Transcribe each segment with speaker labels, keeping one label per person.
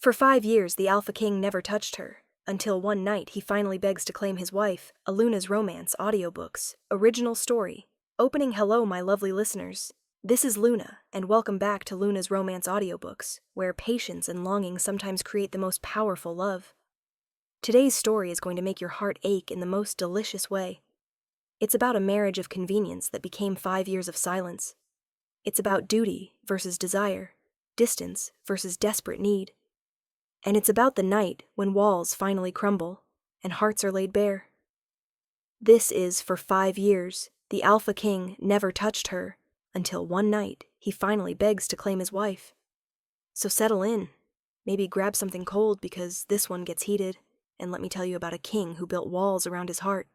Speaker 1: For 5 years, the Alpha King never touched her, until one night he finally begs to claim his wife. A Luna's Romance audiobooks, original story. Opening hello, my lovely listeners. This is Luna, and welcome back to Luna's Romance audiobooks, where patience and longing sometimes create the most powerful love. Today's story is going to make your heart ache in the most delicious way. It's about a marriage of convenience that became 5 years of silence. It's about duty versus desire, distance versus desperate need. And it's about the night when walls finally crumble and hearts are laid bare. This is For 5 years, the Alpha King never touched her, until one night he finally begs to claim his wife. So settle in, maybe grab something cold because this one gets heated, and let me tell you about a king who built walls around his heart,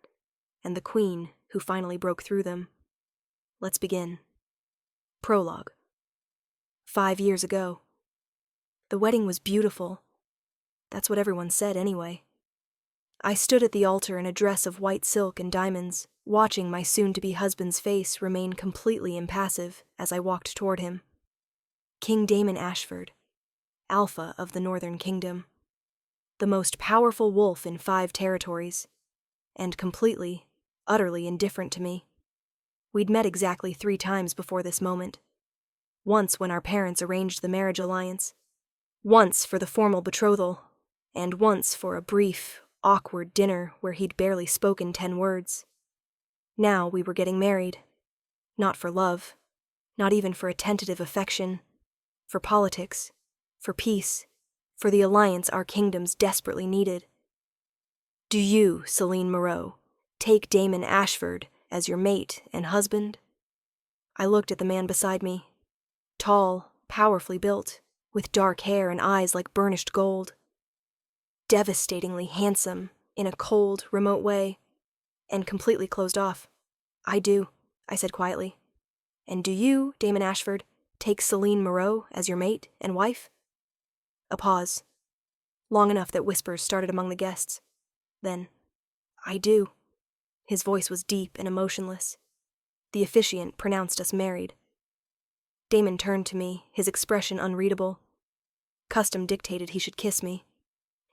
Speaker 1: and the queen who finally broke through them. Let's begin. Prologue. 5 years ago. The wedding was beautiful. That's what everyone said anyway. I stood at the altar in a dress of white silk and diamonds, watching my soon-to-be husband's face remain completely impassive as I walked toward him. King Damon Ashford, Alpha of the Northern Kingdom. The most powerful wolf in 5 territories, and completely, utterly indifferent to me. We'd met exactly 3 times before this moment. Once when our parents arranged the marriage alliance, once for the formal betrothal, and once for a brief, awkward dinner where he'd barely spoken 10 words. Now we were getting married. Not for love, not even for a tentative affection, for politics, for peace, for the alliance our kingdoms desperately needed. Do you, Selene Moreau, take Damon Ashford as your mate and husband? I looked at the man beside me, tall, powerfully built, with dark hair and eyes like burnished gold. Devastatingly handsome, in a cold, remote way, and completely closed off. I do, I said quietly. And do you, Damon Ashford, take Selene Moreau as your mate and wife? A pause, long enough that whispers started among the guests. Then, I do. His voice was deep and emotionless. The officiant pronounced us married. Damon turned to me, his expression unreadable. Custom dictated he should kiss me.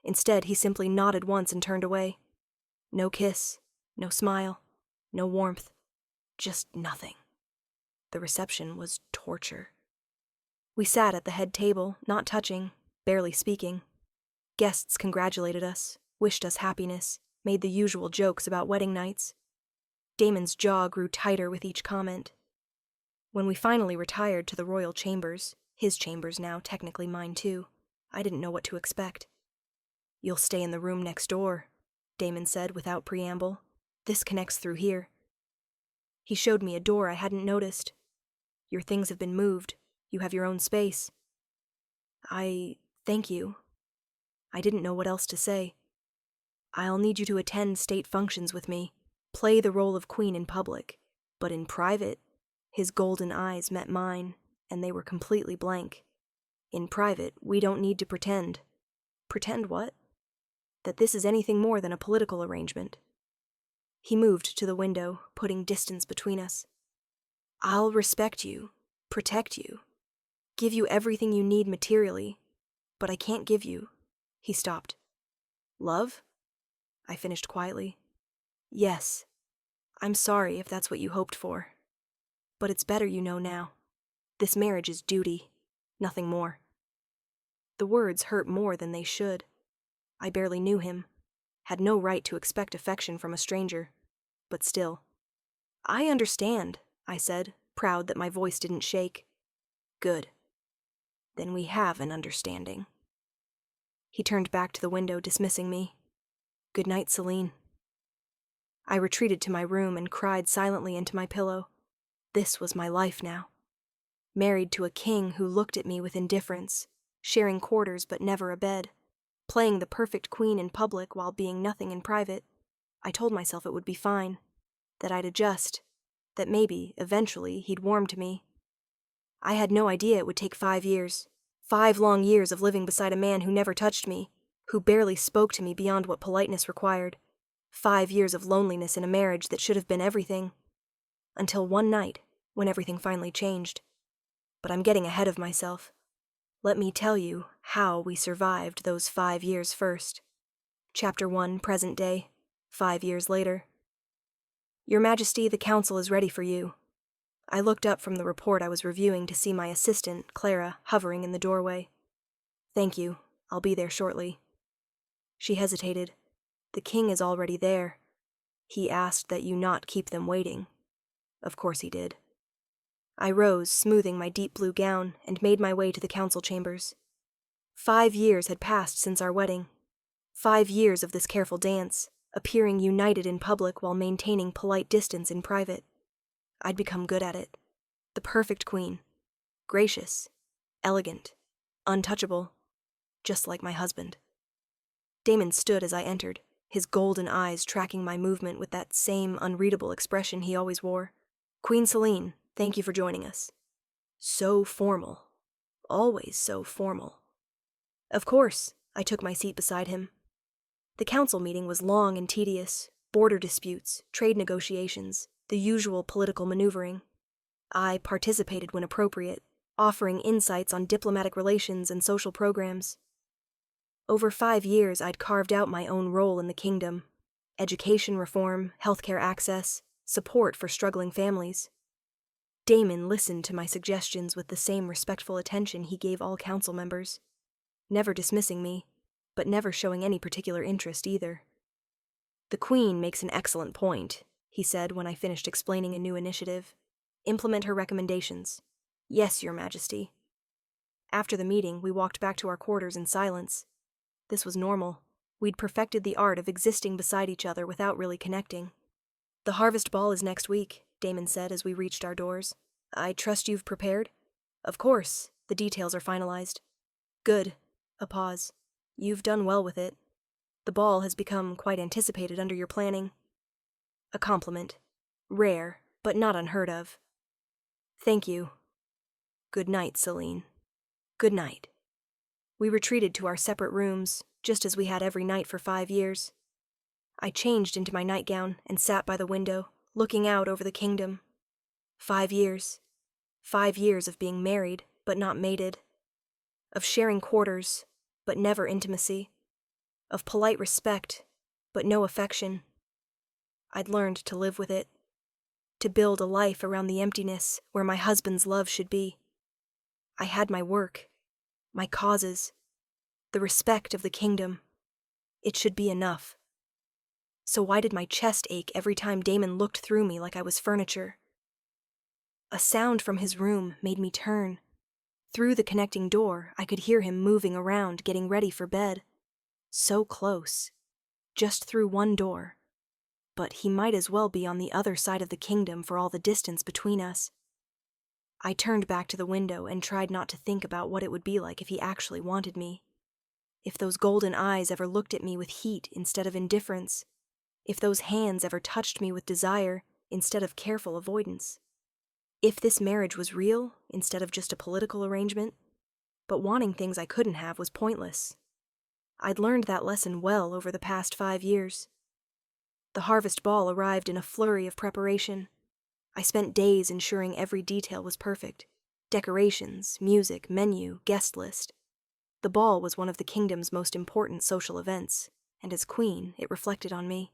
Speaker 1: Instead, he simply nodded once and turned away. No kiss, no smile, no warmth, just nothing. The reception was torture. We sat at the head table, not touching, barely speaking. Guests congratulated us, wished us happiness, made the usual jokes about wedding nights. Damon's jaw grew tighter with each comment. When we finally retired to the royal chambers, his chambers now, technically mine too, I didn't know what to expect. You'll stay in the room next door, Damon said without preamble. This connects through here. He showed me a door I hadn't noticed. Your things have been moved. You have your own space. Thank you. I didn't know what else to say. I'll need you to attend state functions with me, play the role of queen in public, but in private, his golden eyes met mine, and they were completely blank. In private, we don't need to pretend. Pretend what? That this is anything more than a political arrangement. He moved to the window, putting distance between us. I'll respect you, protect you, give you everything you need materially, but I can't give you. He stopped. Love? I finished quietly. Yes. I'm sorry if that's what you hoped for. But it's better you know now. This marriage is duty, nothing more. The words hurt more than they should. I barely knew him, had no right to expect affection from a stranger, but still. I understand, I said, proud that my voice didn't shake. Good. Then we have an understanding. He turned back to the window, dismissing me. Good night, Selene. I retreated to my room and cried silently into my pillow. This was my life now. Married to a king who looked at me with indifference, sharing quarters but never a bed, playing the perfect queen in public while being nothing in private. I told myself it would be fine, that I'd adjust, that maybe, eventually, he'd warm to me. I had no idea it would take 5 years. 5 long years of living beside a man who never touched me, who barely spoke to me beyond what politeness required. 5 years of loneliness in a marriage that should have been everything. Until one night, when everything finally changed. But I'm getting ahead of myself. Let me tell you how we survived those 5 years first. Chapter 1, present day, 5 years later. Your Majesty, the council is ready for you. I looked up from the report I was reviewing to see my assistant, Clara, hovering in the doorway. Thank you. I'll be there shortly. She hesitated. The king is already there. He asked that you not keep them waiting. Of course he did. I rose, smoothing my deep blue gown, and made my way to the council chambers. 5 years had passed since our wedding. 5 years of this careful dance, appearing united in public while maintaining polite distance in private. I'd become good at it. The perfect queen. Gracious, elegant, untouchable, just like my husband. Damon stood as I entered, his golden eyes tracking my movement with that same unreadable expression he always wore. Queen Selene, thank you for joining us. So formal. Always so formal. Of course, I took my seat beside him. The council meeting was long and tedious, border disputes, trade negotiations, the usual political maneuvering. I participated when appropriate, offering insights on diplomatic relations and social programs. Over 5 years, I'd carved out my own role in the kingdom: education reform, healthcare access, support for struggling families. Damon listened to my suggestions with the same respectful attention he gave all council members, never dismissing me, but never showing any particular interest either. The Queen makes an excellent point, he said when I finished explaining a new initiative. Implement her recommendations. Yes, Your Majesty. After the meeting, we walked back to our quarters in silence. This was normal. We'd perfected the art of existing beside each other without really connecting. The harvest ball is next week, Damon said as we reached our doors. I trust you've prepared? Of course. The details are finalized. Good. A pause. You've done well with it. The ball has become quite anticipated under your planning. A compliment. Rare, but not unheard of. Thank you. Good night, Selene. Good night. We retreated to our separate rooms, just as we had every night for 5 years. I changed into my nightgown and sat by the window, looking out over the kingdom. 5 years. 5 years of being married, but not mated. Of sharing quarters, but never intimacy. Of polite respect, but no affection. I'd learned to live with it. To build a life around the emptiness where my husband's love should be. I had my work. My causes, the respect of the kingdom. It should be enough. So why did my chest ache every time Damon looked through me like I was furniture? A sound from his room made me turn. Through the connecting door, I could hear him moving around, getting ready for bed. So close. Just through one door. But he might as well be on the other side of the kingdom for all the distance between us. I turned back to the window and tried not to think about what it would be like if he actually wanted me. If those golden eyes ever looked at me with heat instead of indifference. If those hands ever touched me with desire instead of careful avoidance. If this marriage was real instead of just a political arrangement. But wanting things I couldn't have was pointless. I'd learned that lesson well over the past 5 years. The harvest ball arrived in a flurry of preparation. I spent days ensuring every detail was perfect. Decorations, music, menu, guest list. The ball was one of the kingdom's most important social events, and as queen, it reflected on me.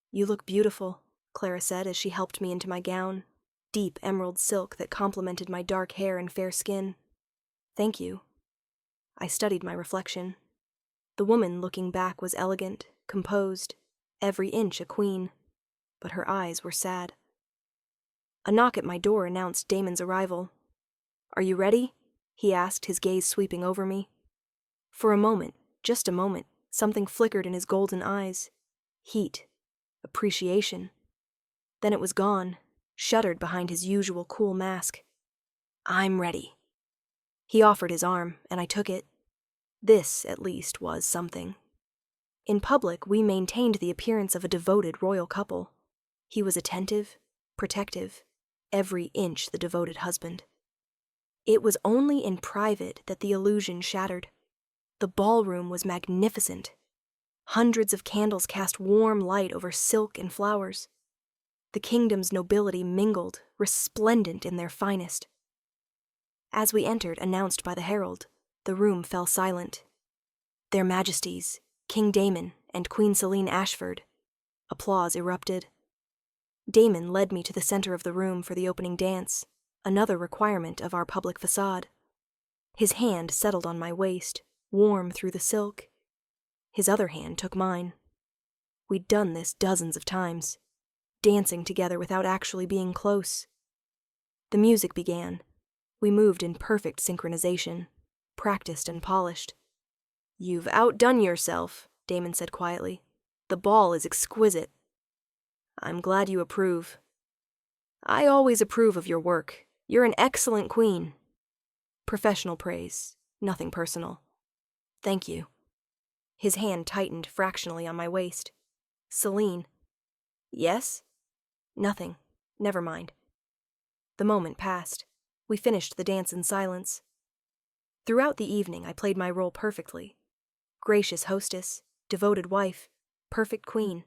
Speaker 1: You look beautiful, Clara said as she helped me into my gown, deep emerald silk that complemented my dark hair and fair skin. Thank you. I studied my reflection. The woman looking back was elegant, composed, every inch a queen, but her eyes were sad. A knock at my door announced Damon's arrival. Are you ready? He asked, his gaze sweeping over me. For a moment, just a moment, something flickered in his golden eyes. Heat. Appreciation. Then it was gone, shuttered behind his usual cool mask. I'm ready. He offered his arm, and I took it. This, at least, was something. In public, we maintained the appearance of a devoted royal couple. He was attentive, protective, every inch the devoted husband. It was only in private that the illusion shattered. The ballroom was magnificent. Hundreds of candles cast warm light over silk and flowers. The kingdom's nobility mingled, resplendent in their finest. As we entered, announced by the herald, The room fell silent. Their Majesties, King Damon and Queen Selene Ashford. Applause erupted. Damon led me to the center of the room for the opening dance, another requirement of our public facade. His hand settled on my waist, warm through the silk. His other hand took mine. We'd done this dozens of times, dancing together without actually being close. The music began. We moved in perfect synchronization, practiced and polished. "You've outdone yourself," Damon said quietly. "The ball is exquisite." "I'm glad you approve." "I always approve of your work. You're an excellent queen." Professional praise, nothing personal. "Thank you." His hand tightened fractionally on my waist. "Selene." "Yes?" "Nothing. Never mind." The moment passed. We finished the dance in silence. Throughout the evening, I played my role perfectly. Gracious hostess, devoted wife, perfect queen.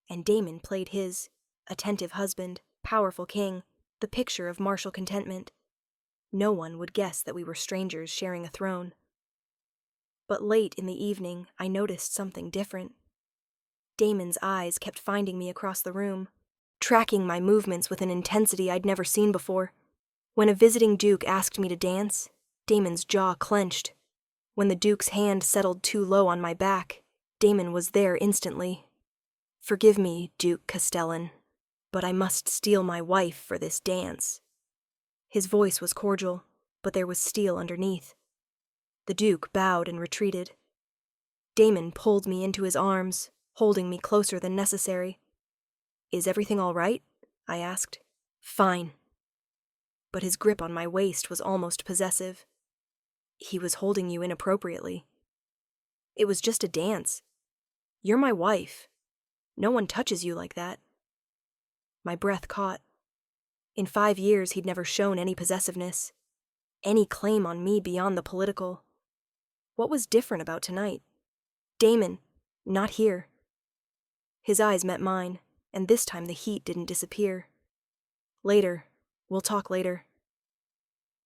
Speaker 1: And Damon played his, attentive husband, powerful king, the picture of martial contentment. No one would guess that we were strangers sharing a throne. But late in the evening, I noticed something different. Damon's eyes kept finding me across the room, tracking my movements with an intensity I'd never seen before. When a visiting duke asked me to dance, Damon's jaw clenched. When the duke's hand settled too low on my back, Damon was there instantly. "Forgive me, Duke Castellan, but I must steal my wife for this dance." His voice was cordial, but there was steel underneath. The duke bowed and retreated. Damon pulled me into his arms, holding me closer than necessary. "Is everything all right?" I asked. "Fine." But his grip on my waist was almost possessive. "He was holding you inappropriately." "It was just a dance. You're my wife. No one touches you like that." My breath caught. In 5 years, he'd never shown any possessiveness, any claim on me beyond the political. What was different about tonight? "Damon, not here." His eyes met mine, and this time the heat didn't disappear. "Later. We'll talk later."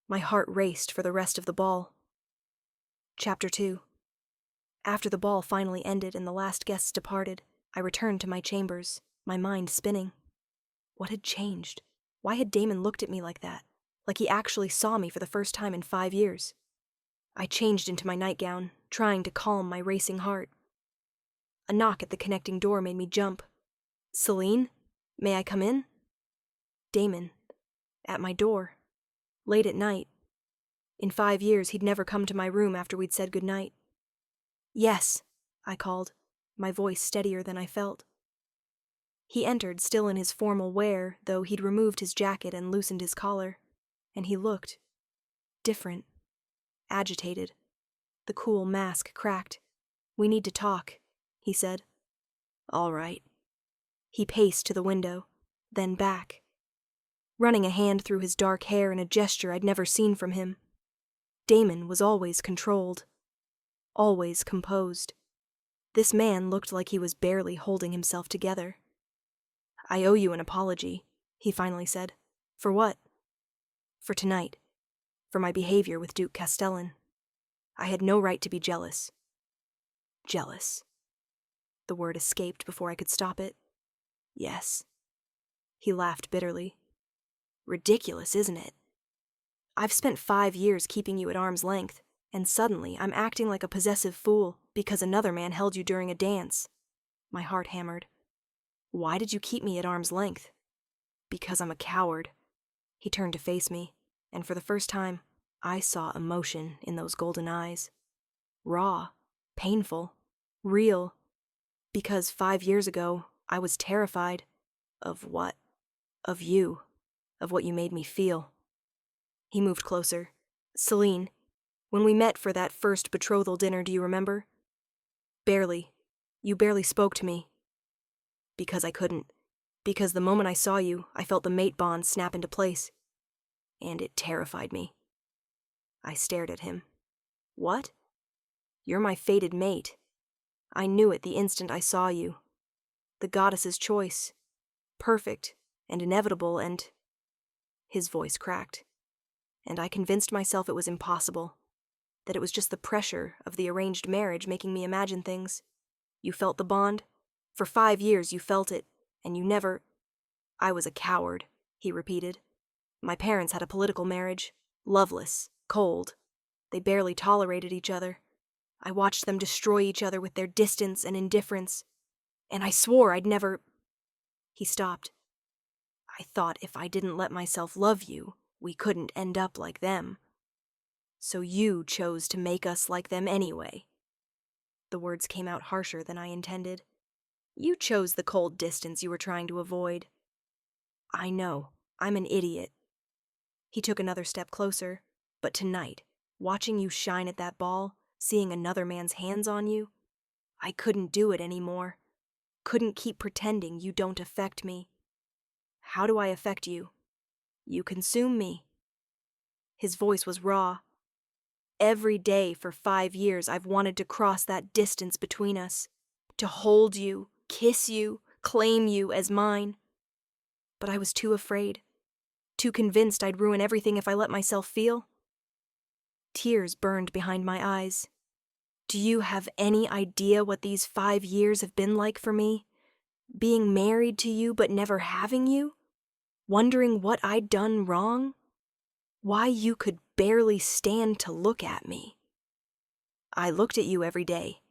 Speaker 1: My heart raced for the rest of the ball. Chapter 2. After the ball finally ended and the last guests departed, I returned to my chambers, my mind spinning. What had changed? Why had Damon looked at me like that? Like he actually saw me for the first time in 5 years? I changed into my nightgown, trying to calm my racing heart. A knock at the connecting door made me jump. "Selene? May I come in?" Damon. At my door. Late at night. In 5 years, he'd never come to my room after we'd said goodnight. "Yes," I called, my voice steadier than I felt. He entered, still in his formal wear, though he'd removed his jacket and loosened his collar, and he looked different, agitated. The cool mask cracked. "We need to talk," he said. "All right." He paced to the window, then back, running a hand through his dark hair in a gesture I'd never seen from him. Damon was always controlled, always composed. This man looked like he was barely holding himself together. "I owe you an apology," he finally said. "For what?" "For tonight. For my behavior with Duke Castellan. I had no right to be jealous." "Jealous." The word escaped before I could stop it. "Yes." He laughed bitterly. "Ridiculous, isn't it? I've spent 5 years keeping you at arm's length, and suddenly I'm acting like a possessive fool because another man held you during a dance." My heart hammered. "Why did you keep me at arm's length?" "Because I'm a coward." He turned to face me, and for the first time, I saw emotion in those golden eyes. Raw, painful, real. Because 5 years ago, I was terrified. Of what? Of you. Of what you made me feel. He moved closer. "Selene, when we met for that first betrothal dinner, do you remember?" "Barely. You barely spoke to me." "Because I couldn't. Because the moment I saw you, I felt the mate bond snap into place. And it terrified me." I stared at him. "What?" "You're my fated mate. I knew it the instant I saw you. The goddess's choice. Perfect and inevitable and—" His voice cracked. "And I convinced myself it was impossible. that it was just the pressure of the arranged marriage making me imagine things. You felt the bond? For 5 years you felt it, and you never... I was a coward, he repeated. My parents had a political marriage. Loveless, cold. They barely tolerated each other. I watched them destroy each other with their distance and indifference. And I swore I'd never... He stopped. I thought if I didn't let myself love you, we couldn't end up like them. So you chose to make us like them anyway. The words came out harsher than I intended. You chose the cold distance you were trying to avoid. I know, I'm an idiot. He took another step closer, but tonight, watching you shine at that ball, seeing another man's hands on you, I couldn't do it anymore. Couldn't keep pretending you don't affect me. How do I affect you? You consume me. His voice was raw. Every day for 5 years I've wanted to cross that distance between us, to hold you, kiss you, claim you as mine. But I was too afraid, too convinced I'd ruin everything if I let myself feel. Tears burned behind my eyes. Do you have any idea what these 5 years have been like for me? Being married to you but never having you? Wondering what I'd done wrong? Why you could barely stand to look at me. I looked at you every day.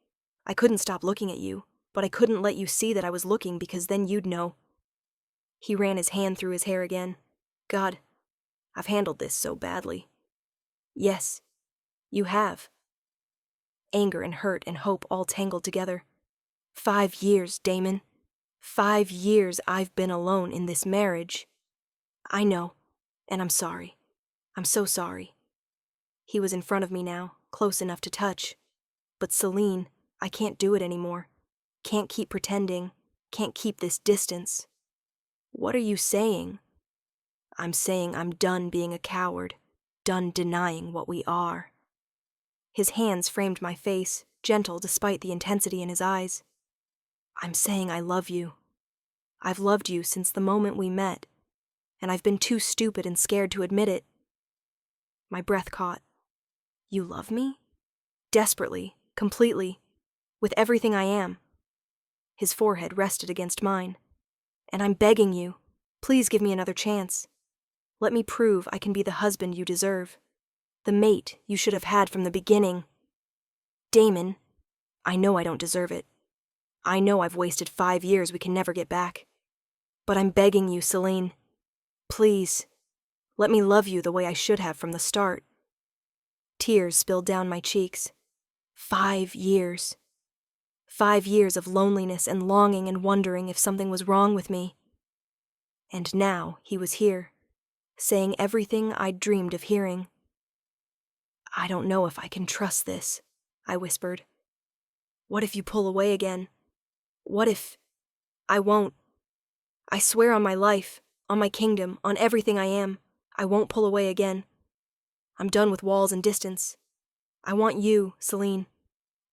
Speaker 1: I couldn't stop looking at you, but I couldn't let you see that I was looking because then you'd know. He ran his hand through his hair again. God, I've handled this so badly. Yes, you have. Anger and hurt and hope all tangled together. 5 years, Damon. 5 years I've been alone in this marriage. I know, and I'm sorry. I'm so sorry. He was in front of me now, close enough to touch. But Selene, I can't do it anymore. Can't keep pretending. Can't keep this distance. What are you saying? I'm saying I'm done being a coward. Done denying what we are. His hands framed my face, gentle despite the intensity in his eyes. I'm saying I love you. I've loved you since the moment we met, and I've been too stupid and scared to admit it. My breath caught. You love me? Desperately, completely, with everything I am. His forehead rested against mine. And I'm begging you, please give me another chance. Let me prove I can be the husband you deserve, the mate you should have had from the beginning. Damon, I know I don't deserve it. I know I've wasted 5 years we can never get back. But I'm begging you, Selene. Please, let me love you the way I should have from the start. Tears spilled down my cheeks. 5 years. 5 years of loneliness and longing and wondering if something was wrong with me. And now he was here, saying everything I'd dreamed of hearing. I don't know if I can trust this, I whispered. What if you pull away again? What if... I won't. I swear on my life, on my kingdom, on everything I am, I won't pull away again. I'm done with walls and distance. I want you, Selene.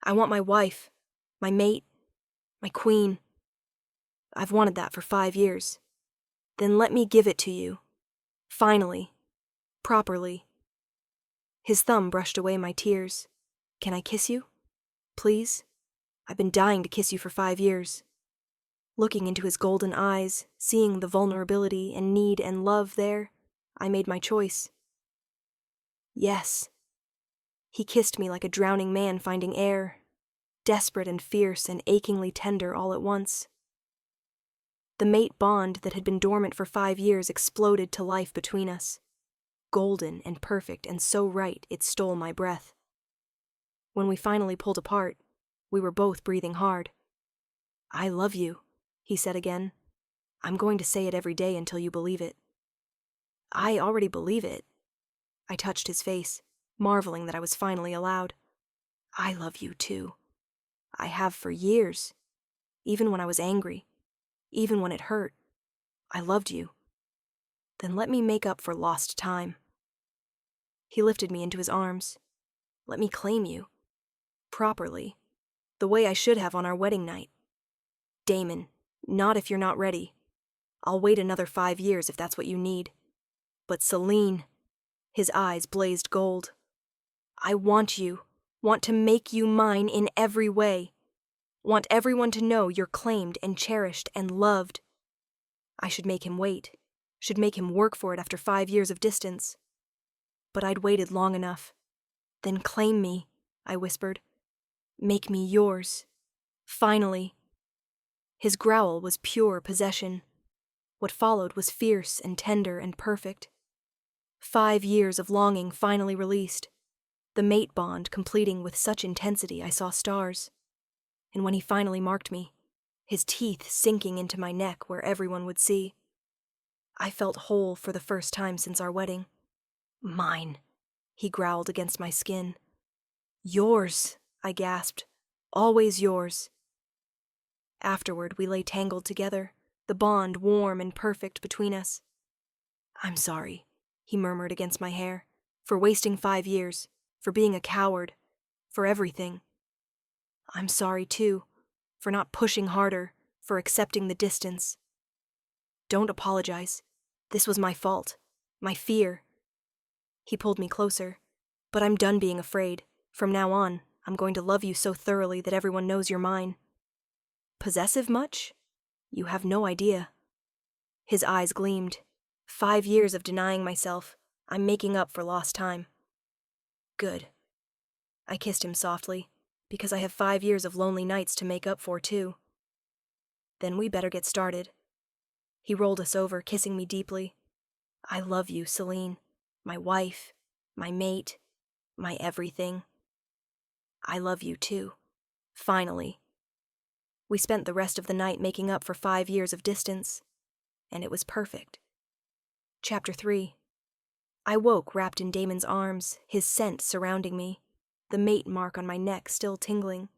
Speaker 1: I want my wife, my mate, my queen. I've wanted that for 5 years. Then let me give it to you. Finally. Properly. His thumb brushed away my tears. Can I kiss you? Please? I've been dying to kiss you for 5 years. Looking into his golden eyes, seeing the vulnerability and need and love there, I made my choice. Yes. He kissed me like a drowning man finding air, desperate and fierce and achingly tender all at once. The mate bond that had been dormant for 5 years exploded to life between us. Golden and perfect and so right it stole my breath. When we finally pulled apart, we were both breathing hard. I love you, he said again. I'm going to say it every day until you believe it. I already believe it. I touched his face, marveling that I was finally allowed. I love you too. I have for years. Even when I was angry. Even when it hurt. I loved you. Then let me make up for lost time. He lifted me into his arms. Let me claim you. Properly. The way I should have on our wedding night. Damon, not if you're not ready. I'll wait another 5 years if that's what you need. But Selene... His eyes blazed gold. I want you, want to make you mine in every way. Want everyone to know you're claimed and cherished and loved. I should make him wait, should make him work for it after 5 years of distance. But I'd waited long enough. Then claim me, I whispered. Make me yours. Finally. His growl was pure possession. What followed was fierce and tender and perfect. 5 years of longing finally released. The mate bond completing with such intensity I saw stars. And when he finally marked me, his teeth sinking into my neck where everyone would see, I felt whole for the first time since our wedding. Mine, he growled against my skin. Yours, I gasped. Always yours. Afterward, we lay tangled together, the bond warm and perfect between us. I'm sorry, he murmured against my hair, for wasting 5 years, for being a coward, for everything. I'm sorry, too, for not pushing harder, for accepting the distance. Don't apologize. This was my fault, my fear. He pulled me closer. But I'm done being afraid. From now on, I'm going to love you so thoroughly that everyone knows you're mine. Possessive much? You have no idea. His eyes gleamed. 5 years of denying myself. I'm making up for lost time. Good. I kissed him softly, because I have 5 years of lonely nights to make up for, too. Then we better get started. He rolled us over, kissing me deeply. I love you, Selene. My wife, my mate, my everything. I love you, too. Finally. We spent the rest of the night making up for 5 years of distance, and it was perfect. Chapter 3. I woke wrapped in Damon's arms, his scent surrounding me, the mate mark on my neck still tingling.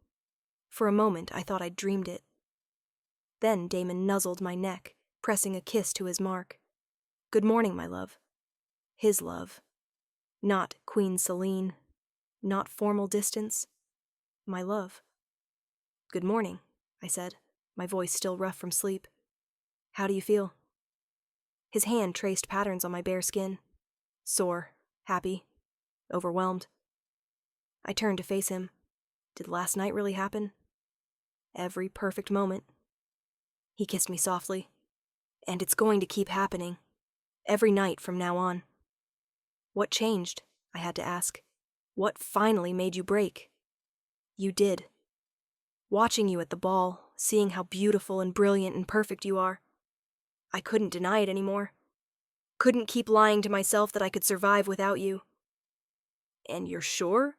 Speaker 1: For a moment, I thought I'd dreamed it. Then Damon nuzzled my neck, pressing a kiss to his mark. Good morning, my love. His love. Not Queen Selene. Not formal distance. My love. Good morning, I said, my voice still rough from sleep. How do you feel? His hand traced patterns on my bare skin. Sore, happy, overwhelmed. I turned to face him. Did last night really happen? Every perfect moment. He kissed me softly. And it's going to keep happening. Every night from now on. What changed? I had to ask. What finally made you break? You did. Watching you at the ball, seeing how beautiful and brilliant and perfect you are. I couldn't deny it anymore. Couldn't keep lying to myself that I could survive without you. And you're sure?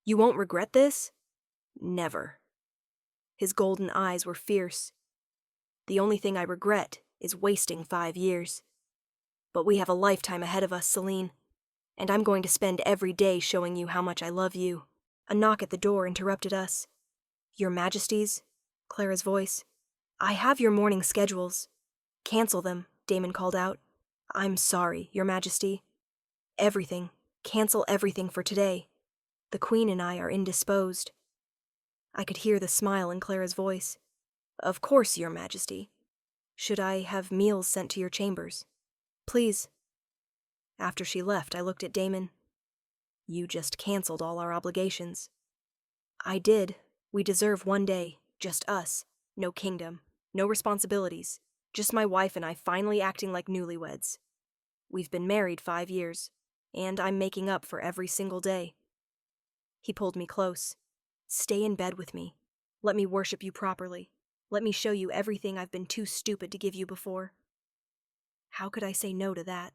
Speaker 1: You won't regret this? Never. His golden eyes were fierce. The only thing I regret is wasting 5 years. But we have a lifetime ahead of us, Selene. And I'm going to spend every day showing you how much I love you. A knock at the door interrupted us. Your Majesties, Clara's voice. I have your morning schedules. Cancel them, Damon called out. I'm sorry, Your Majesty. Everything. Cancel everything for today. The Queen and I are indisposed. I could hear the smile in Clara's voice. Of course, Your Majesty. Should I have meals sent to your chambers? Please. After she left, I looked at Damon. You just canceled all our obligations. I did. We deserve one day, just us. No kingdom, no responsibilities. Just my wife and I finally acting like newlyweds. We've been married 5 years, and I'm making up for every single day. He pulled me close. Stay in bed with me. Let me worship you properly. Let me show you everything I've been too stupid to give you before. How could I say no to that?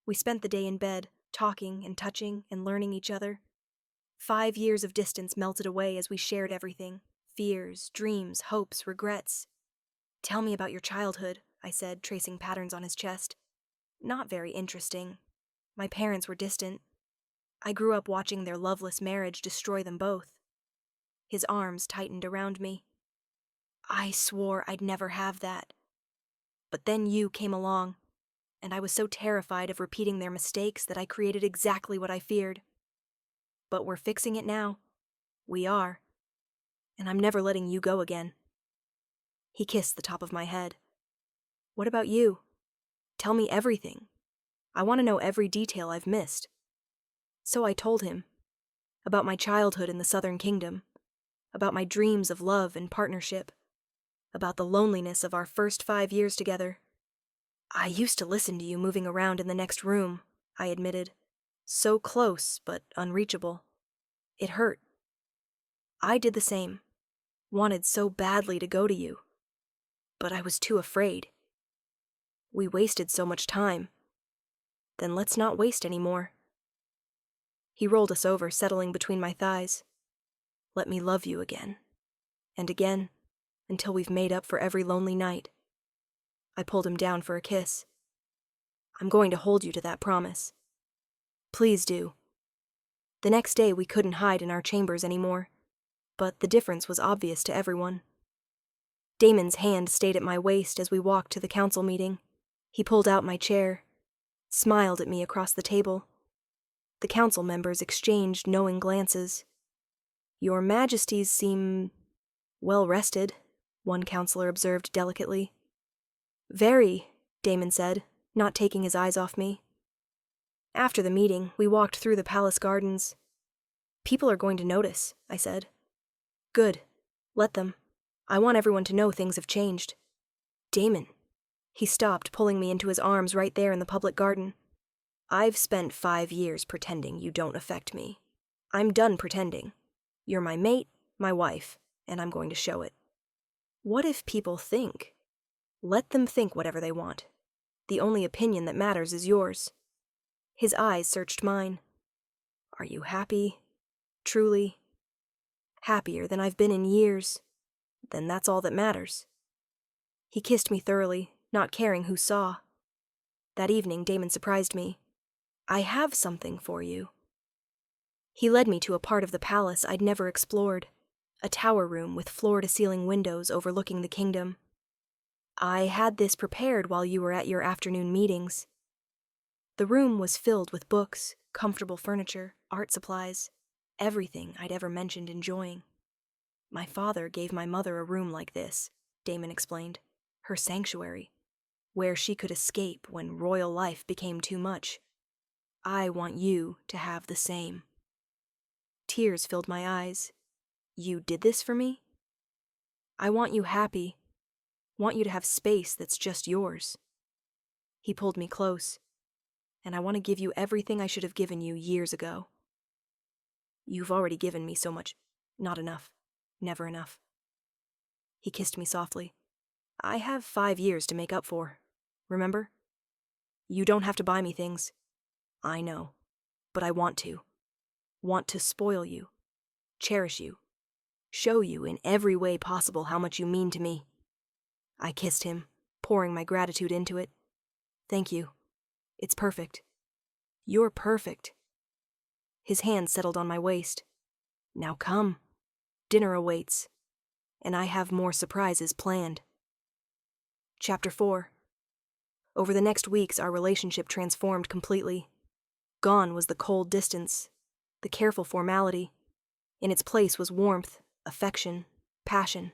Speaker 1: We spent the day in bed, talking and touching and learning each other. 5 years of distance melted away as we shared everything. Fears, dreams, hopes, regrets. Tell me about your childhood, I said, tracing patterns on his chest. Not very interesting. My parents were distant. I grew up watching their loveless marriage destroy them both. His arms tightened around me. I swore I'd never have that. But then you came along, and I was so terrified of repeating their mistakes that I created exactly what I feared. But we're fixing it now. We are. And I'm never letting you go again. He kissed the top of my head. What about you? Tell me everything. I want to know every detail I've missed. So I told him. about my childhood in the Southern Kingdom, about my dreams of love and partnership, about the loneliness of our first 5 years together. "I used to listen to you moving around in the next room," I admitted. "So close, but unreachable. It hurt. I did the same. Wanted so badly to go to you. But I was too afraid. We wasted so much time. Then let's not waste any more." He rolled us over, settling between my thighs. "Let me love you again. And again, until we've made up for every lonely night." I pulled him down for a kiss. "I'm going to hold you to that promise." "Please do." The next day we couldn't hide in our chambers anymore, but the difference was obvious to everyone. Damon's hand stayed at my waist as we walked to the council meeting. He pulled out my chair, smiled at me across the table. The council members exchanged knowing glances. "Your Majesties seem well rested," one counselor observed delicately. "Very," Damon said, not taking his eyes off me. After the meeting, we walked through the palace gardens. "People are going to notice," I said. "Good. Let them. I want everyone to know things have changed." "Damon." He stopped, pulling me into his arms right there in the public garden. "I've spent 5 years pretending you don't affect me. I'm done pretending. You're my mate, my wife, and I'm going to show it." "What if people think?" "Let them think whatever they want. The only opinion that matters is yours." His eyes searched mine. "Are you happy? Truly?" "Happier than I've been in years." "Then that's all that matters." He kissed me thoroughly, not caring who saw. That evening, Damon surprised me. "I have something for you." He led me to a part of the palace I'd never explored, a tower room with floor-to-ceiling windows overlooking the kingdom. "I had this prepared while you were at your afternoon meetings." The room was filled with books, comfortable furniture, art supplies, everything I'd ever mentioned enjoying. "My father gave my mother a room like this," Damon explained. "Her sanctuary, where she could escape when royal life became too much. I want you to have the same." Tears filled my eyes. "You did this for me?" "I want you happy. Want you to have space that's just yours." He pulled me close. "And I want to give you everything I should have given you years ago." "You've already given me so much. Not enough. Never enough." He kissed me softly. "I have 5 years to make up for. Remember? You don't have to buy me things. I know. But I want to. Want to spoil you. Cherish you. Show you in every way possible how much you mean to me." I kissed him, pouring my gratitude into it. "Thank you. It's perfect. You're perfect." His hand settled on my waist. "Now come. Dinner awaits. And I have more surprises planned." Chapter 4. Over the next weeks, our relationship transformed completely. Gone was the cold distance, the careful formality. In its place was warmth, affection, passion.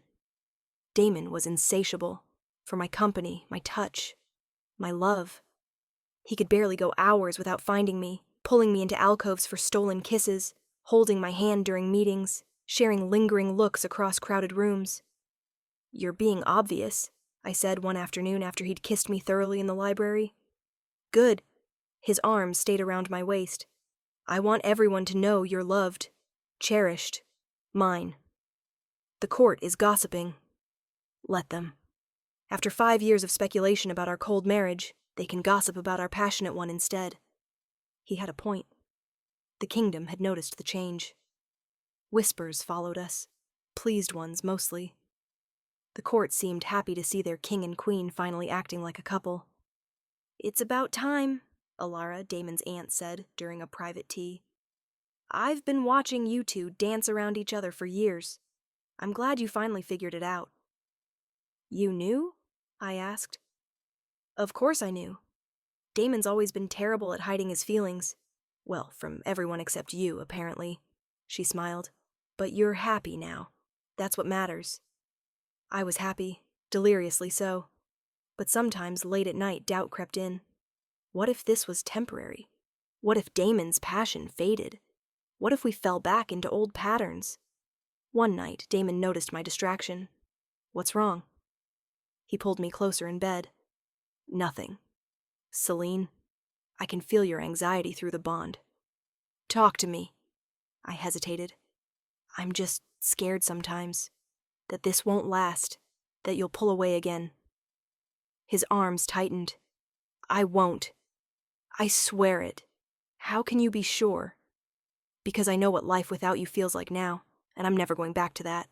Speaker 1: Damon was insatiable for my company, my touch, my love. He could barely go hours without finding me, pulling me into alcoves for stolen kisses, holding my hand during meetings, sharing lingering looks across crowded rooms. "You're being obvious," I said one afternoon after he'd kissed me thoroughly in the library. "Good." His arms stayed around my waist. "I want everyone to know you're loved, cherished, mine. The court is gossiping. Let them. After 5 years of speculation about our cold marriage, they can gossip about our passionate one instead." He had a point. The kingdom had noticed the change. Whispers followed us, pleased ones mostly. The court seemed happy to see their king and queen finally acting like a couple. "It's about time," Alara, Damon's aunt, said during a private tea. "I've been watching you two dance around each other for years. I'm glad you finally figured it out." "You knew?" I asked. "Of course I knew. Damon's always been terrible at hiding his feelings. Well, from everyone except you, apparently." She smiled. "But you're happy now. That's what matters." I was happy, deliriously so. But sometimes, late at night, doubt crept in. What if this was temporary? What if Damon's passion faded? What if we fell back into old patterns? One night, Damon noticed my distraction. What's wrong? He pulled me closer in bed. Nothing. Selene, I can feel your anxiety through the bond. Talk to me. I hesitated. I'm just scared sometimes. That this won't last. That you'll pull away again. His arms tightened. I won't. I swear it. How can you be sure? Because I know what life without you feels like now, and I'm never going back to that.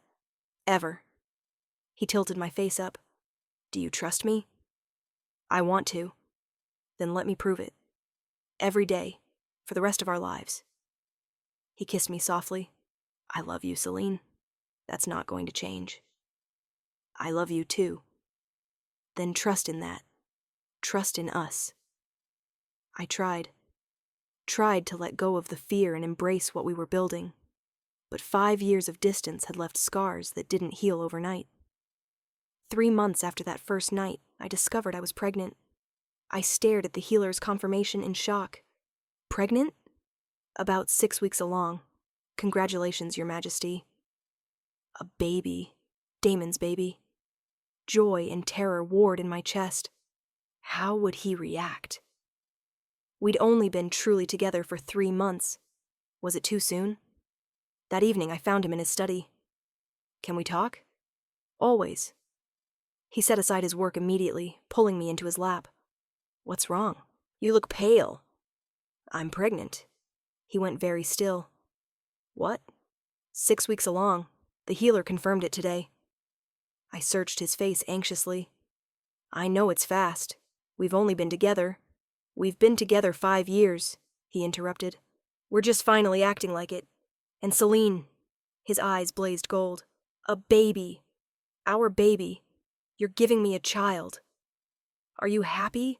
Speaker 1: Ever. He tilted my face up. Do you trust me? I want to. Then let me prove it. Every day, for the rest of our lives. He kissed me softly. I love you, Selene. That's not going to change. I love you too. Then trust in that. Trust in us. I tried to let go of the fear and embrace what we were building. But 5 years of distance had left scars that didn't heal overnight. 3 months after that first night, I discovered I was pregnant. I stared at the healer's confirmation in shock. Pregnant? About 6 weeks along. Congratulations, Your Majesty. A baby. Damon's baby. Joy and terror warred in my chest. How would he react? We'd only been truly together for 3 months. Was it too soon? That evening I found him in his study. Can we talk? Always. He set aside his work immediately, pulling me into his lap. What's wrong? You look pale. I'm pregnant. He went very still. What? 6 weeks along. The healer confirmed it today. I searched his face anxiously. I know it's fast. We've only been together. We've been together 5 years, he interrupted. We're just finally acting like it. And Selene, his eyes blazed gold. A baby. Our baby. You're giving me a child. Are you happy?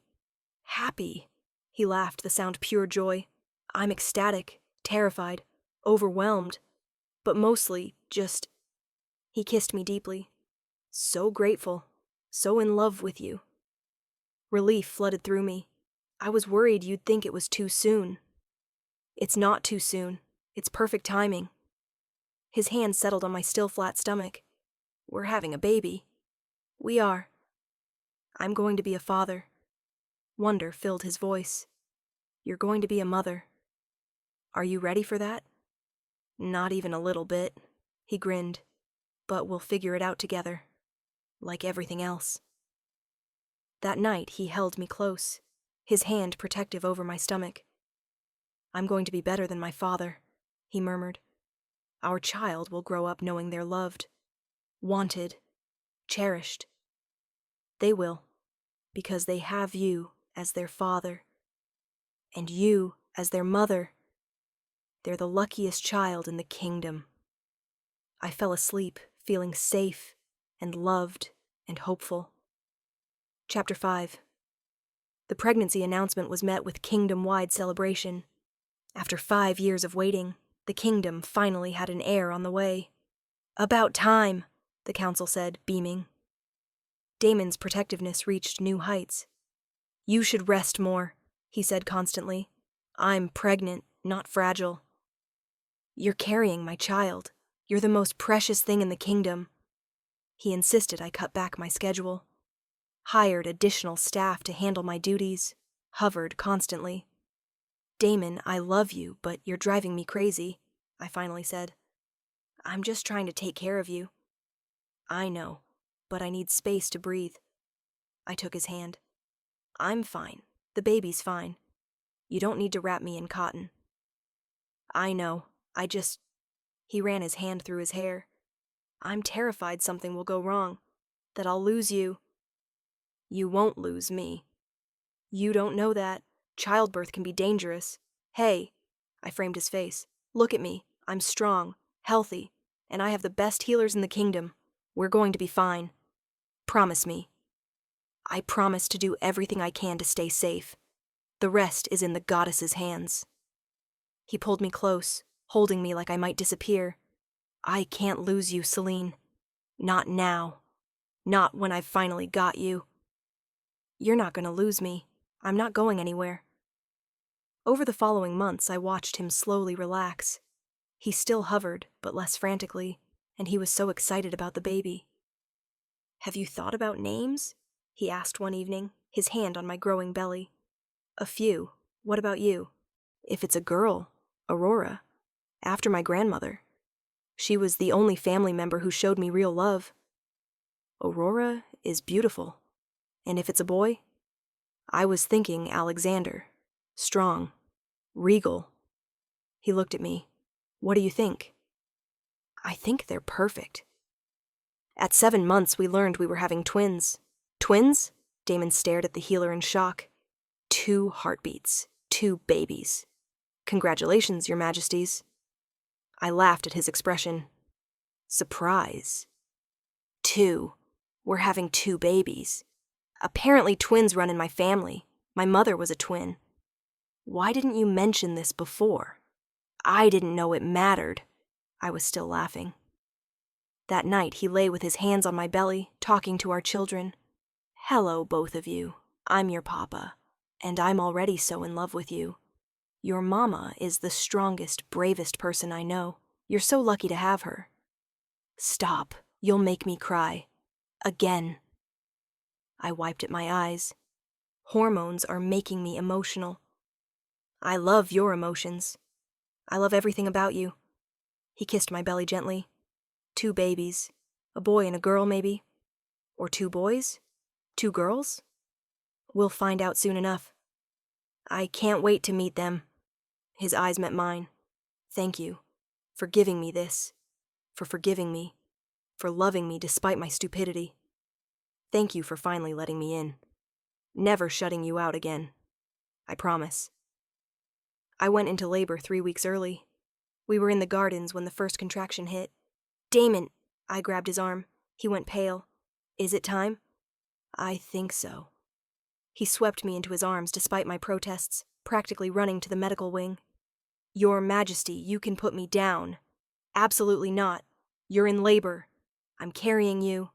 Speaker 1: Happy. He laughed, the sound pure joy. I'm ecstatic, terrified, overwhelmed, but mostly just... He kissed me deeply. So grateful, so in love with you. Relief flooded through me. I was worried you'd think it was too soon. It's not too soon. It's perfect timing. His hand settled on my still flat stomach. We're having a baby. We are. I'm going to be a father. Wonder filled his voice. You're going to be a mother. Are you ready for that? Not even a little bit, he grinned. But we'll figure it out together. Like everything else. That night he held me close, his hand protective over my stomach. I'm going to be better than my father, he murmured. Our child will grow up knowing they're loved, wanted, cherished. They will, because they have you as their father, and you as their mother. They're the luckiest child in the kingdom. I fell asleep, feeling safe and loved and hopeful. Chapter 5. The pregnancy announcement was met with kingdom-wide celebration. After 5 years of waiting, the kingdom finally had an heir on the way. About time, the council said, beaming. Damon's protectiveness reached new heights. You should rest more, he said constantly. I'm pregnant, not fragile. You're carrying my child. You're the most precious thing in the kingdom. He insisted I cut back my schedule. Hired additional staff to handle my duties. Hovered constantly. Damon, I love you, but you're driving me crazy, I finally said. I'm just trying to take care of you. I know, but I need space to breathe. I took his hand. I'm fine. The baby's fine. You don't need to wrap me in cotton. I know. He ran his hand through his hair. I'm terrified something will go wrong. That I'll lose you. You won't lose me. You don't know that. Childbirth can be dangerous. Hey, I framed his face. Look at me. I'm strong, healthy, and I have the best healers in the kingdom. We're going to be fine. Promise me. I promise to do everything I can to stay safe. The rest is in the goddess's hands. He pulled me close, holding me like I might disappear. I can't lose you, Selene. Not now. Not when I've finally got you. You're not going to lose me. I'm not going anywhere. Over the following months, I watched him slowly relax, He still hovered, but less frantically, and he was so excited about the baby. "Have you thought about names?" he asked one evening, his hand on my growing belly. "A few. What about you?" "If it's a girl, Aurora, after my grandmother. She was the only family member who showed me real love." "Aurora is beautiful. And if it's a boy?" "I was thinking Alexander. Strong. Regal." He looked at me. "What do you think?" "I think they're perfect." At 7 months, we learned we were having twins. "Twins?" Damon stared at the healer in shock. 2 heartbeats. 2 babies. "Congratulations, your majesties." I laughed at his expression. "Surprise." 2. We're having 2 babies. Apparently twins run in my family. My mother was a twin. "Why didn't you mention this before?" "I didn't know it mattered." I was still laughing. That night, he lay with his hands on my belly, talking to our children. "Hello, both of you. I'm your papa, and I'm already so in love with you. Your mama is the strongest, bravest person I know. You're so lucky to have her." "Stop. You'll make me cry. Again." I wiped at my eyes. Hormones are making me emotional. "I love your emotions. I love everything about you." He kissed my belly gently. 2 babies. A boy and a girl, maybe. Or 2 boys? 2 girls? We'll find out soon enough. "I can't wait to meet them." His eyes met mine. "Thank you for giving me this, for forgiving me, for loving me despite my stupidity. Thank you for finally letting me in. Never shutting you out again. I promise." I went into labor 3 weeks early. We were in the gardens when the first contraction hit. "Damon," I grabbed his arm. He went pale. "Is it time?" "I think so." He swept me into his arms despite my protests, practically running to the medical wing. "Your Majesty, you can put me down." "Absolutely not. You're in labor. I'm carrying you."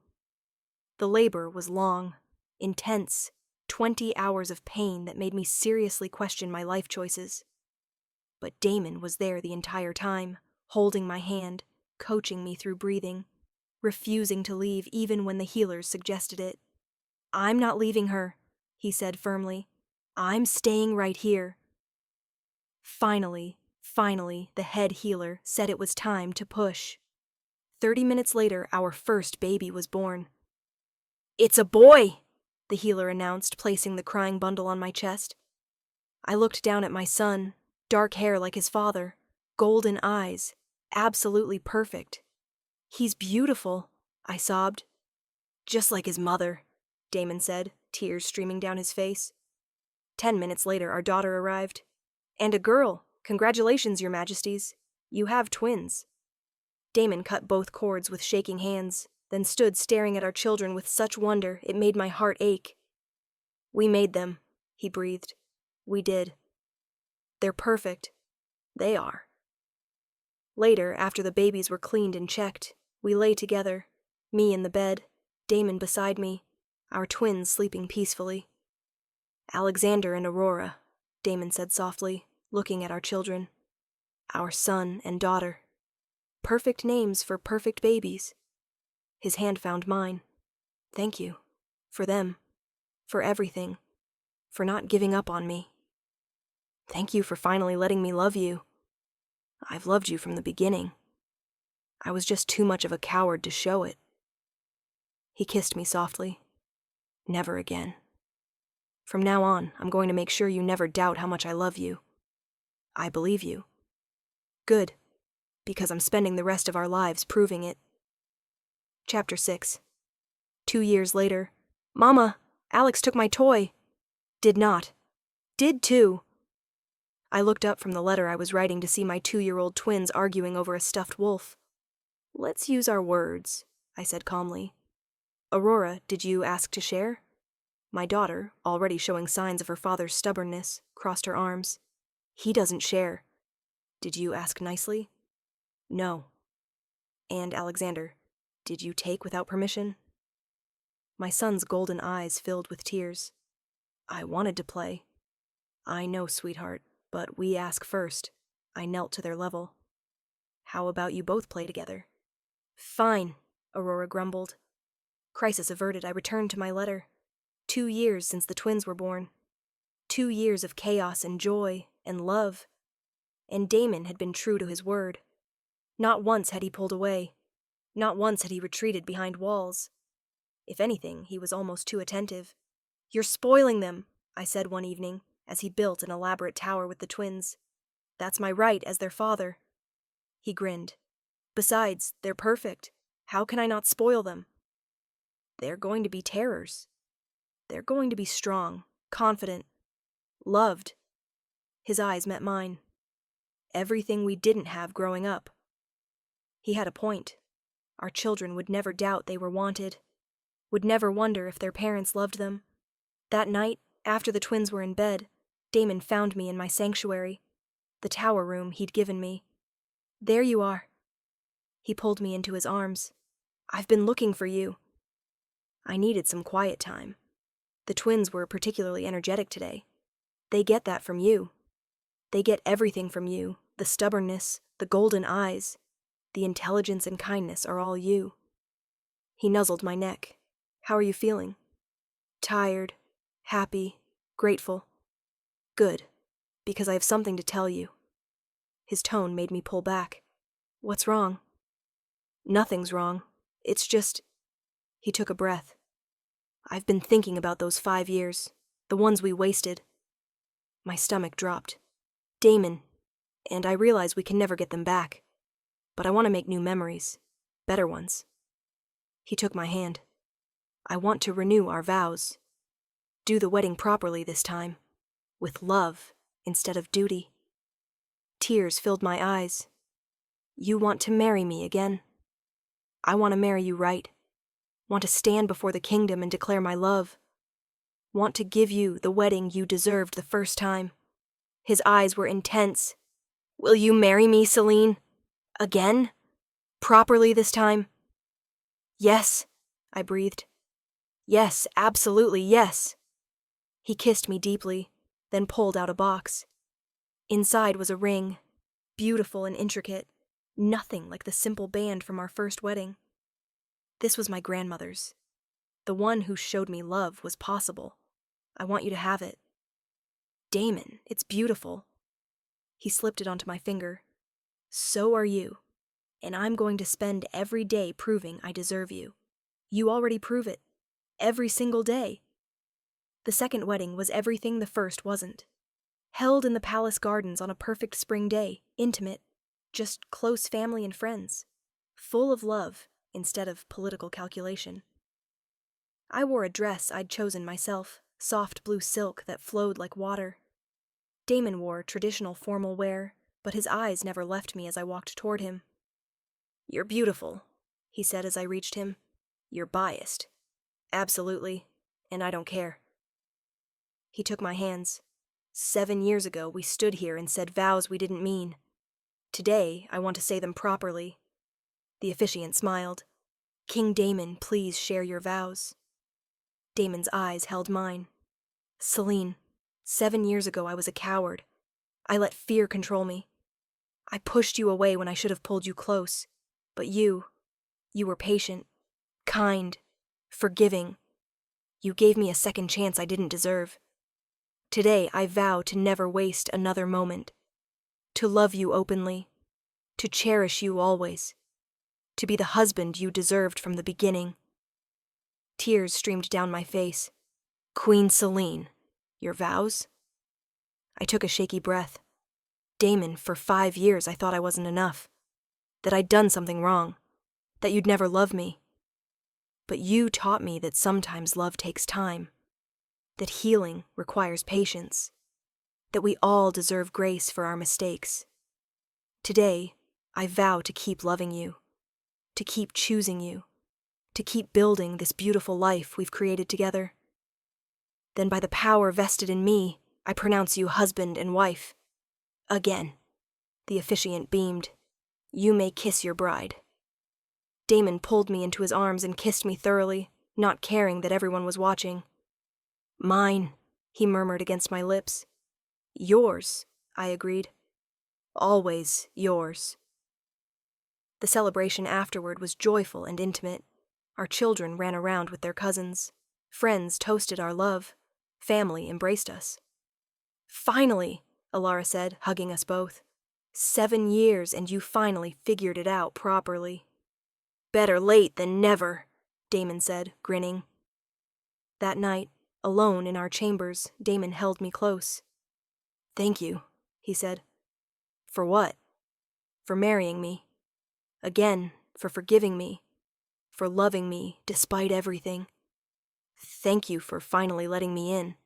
Speaker 1: The labor was long, intense, 20 hours of pain that made me seriously question my life choices. But Damon was there the entire time, holding my hand, coaching me through breathing, refusing to leave even when the healers suggested it. "I'm not leaving her," he said firmly. "I'm staying right here." Finally, the head healer said it was time to push. 30 minutes later, our first baby was born. "It's a boy," the healer announced, placing the crying bundle on my chest. I looked down at my son, dark hair like his father, golden eyes, absolutely perfect. "He's beautiful," I sobbed. "Just like his mother," Damon said, tears streaming down his face. 10 minutes later, our daughter arrived. "And a girl. Congratulations, your majesties. You have twins." Damon cut both cords with shaking hands, then stood staring at our children with such wonder it made my heart ache. "We made them," he breathed. "We did. They're perfect. They are." Later, after the babies were cleaned and checked, we lay together, me in the bed, Damon beside me, our twins sleeping peacefully. "Alexander and Aurora," Damon said softly, looking at our children. "Our son and daughter. Perfect names for perfect babies." His hand found mine. "Thank you. For them. For everything. For not giving up on me. Thank you for finally letting me love you. I've loved you from the beginning. I was just too much of a coward to show it." He kissed me softly. "Never again. From now on, I'm going to make sure you never doubt how much I love you. I believe you. Good, because I'm spending the rest of our lives proving it." Chapter 6. 2 years later. "Mama, Alex took my toy." "Did not." "Did too." I looked up from the letter I was writing to see my 2-year-old twins arguing over a stuffed wolf. "Let's use our words," I said calmly. "Aurora, did you ask to share?" My daughter, already showing signs of her father's stubbornness, crossed her arms. "He doesn't share." "Did you ask nicely?" "No." "And Alexander, did you take without permission?" My son's golden eyes filled with tears. "I wanted to play." "I know, sweetheart, but we ask first." I knelt to their level. How about you both play together? Fine, Aurora grumbled. Crisis averted, I returned to my letter. 2 years since the twins were born. 2 years of chaos and joy and love. And Damon had been true to his word. Not once had he pulled away. Not once had he retreated behind walls. If anything, he was almost too attentive. You're spoiling them, I said one evening, as he built an elaborate tower with the twins. That's my right as their father. He grinned. Besides, they're perfect. How can I not spoil them? They're going to be terrors. They're going to be strong, confident, loved. His eyes met mine. Everything we didn't have growing up. He had a point. Our children would never doubt they were wanted, would never wonder if their parents loved them. That night, after the twins were in bed, Damon found me in my sanctuary, the tower room he'd given me. There you are. He pulled me into his arms. I've been looking for you. I needed some quiet time. The twins were particularly energetic today. They get that from you. They get everything from you, the stubbornness, the golden eyes. The intelligence and kindness are all you. He nuzzled my neck. How are you feeling? Tired, happy, grateful. Good, because I have something to tell you. His tone made me pull back. What's wrong? Nothing's wrong. It's just... He took a breath. I've been thinking about those 5 years, the ones we wasted. My stomach dropped. Damon, and I realize we can never get them back. But I want to make new memories, better ones. He took my hand. I want to renew our vows. Do the wedding properly this time, with love instead of duty. Tears filled my eyes. You want to marry me again? I want to marry you right. Want to stand before the kingdom and declare my love. Want to give you the wedding you deserved the first time. His eyes were intense. Will you marry me, Selene? Again? Properly this time? Yes, I breathed. Yes, absolutely yes. He kissed me deeply, then pulled out a box. Inside was a ring, beautiful and intricate, nothing like the simple band from our first wedding. This was my grandmother's. The one who showed me love was possible. I want you to have it. Damon, it's beautiful. He slipped it onto my finger. So are you, and I'm going to spend every day proving I deserve you. You already prove it, every single day. The second wedding was everything the first wasn't. Held in the palace gardens on a perfect spring day, intimate, just close family and friends, full of love instead of political calculation. I wore a dress I'd chosen myself, soft blue silk that flowed like water. Damon wore traditional formal wear, but his eyes never left me as I walked toward him. You're beautiful, he said as I reached him. You're biased. Absolutely, and I don't care. He took my hands. 7 years ago, we stood here and said vows we didn't mean. Today, I want to say them properly. The officiant smiled. King Damon, please share your vows. Damon's eyes held mine. Selene, 7 years ago I was a coward. I let fear control me. I pushed you away when I should have pulled you close. But you were patient, kind, forgiving. You gave me a second chance I didn't deserve. Today I vow to never waste another moment. To love you openly. To cherish you always. To be the husband you deserved from the beginning. Tears streamed down my face. Queen Selene, your vows? I took a shaky breath. Damon, for 5 years I thought I wasn't enough. That I'd done something wrong. That you'd never love me. But you taught me that sometimes love takes time. That healing requires patience. That we all deserve grace for our mistakes. Today, I vow to keep loving you. To keep choosing you. To keep building this beautiful life we've created together. Then by the power vested in me, I pronounce you husband and wife. Again. The officiant beamed. You may kiss your bride. Damon pulled me into his arms and kissed me thoroughly, not caring that everyone was watching. Mine, he murmured against my lips. Yours, I agreed. Always yours. The celebration afterward was joyful and intimate. Our children ran around with their cousins. Friends toasted our love. Family embraced us. "Finally," Alara said, hugging us both. "7 years and you finally figured it out properly." "Better late than never," Damon said, grinning. That night, alone in our chambers, Damon held me close. "Thank you," he said. "For what?" "For marrying me. Again, for forgiving me. For loving me despite everything. Thank you for finally letting me in.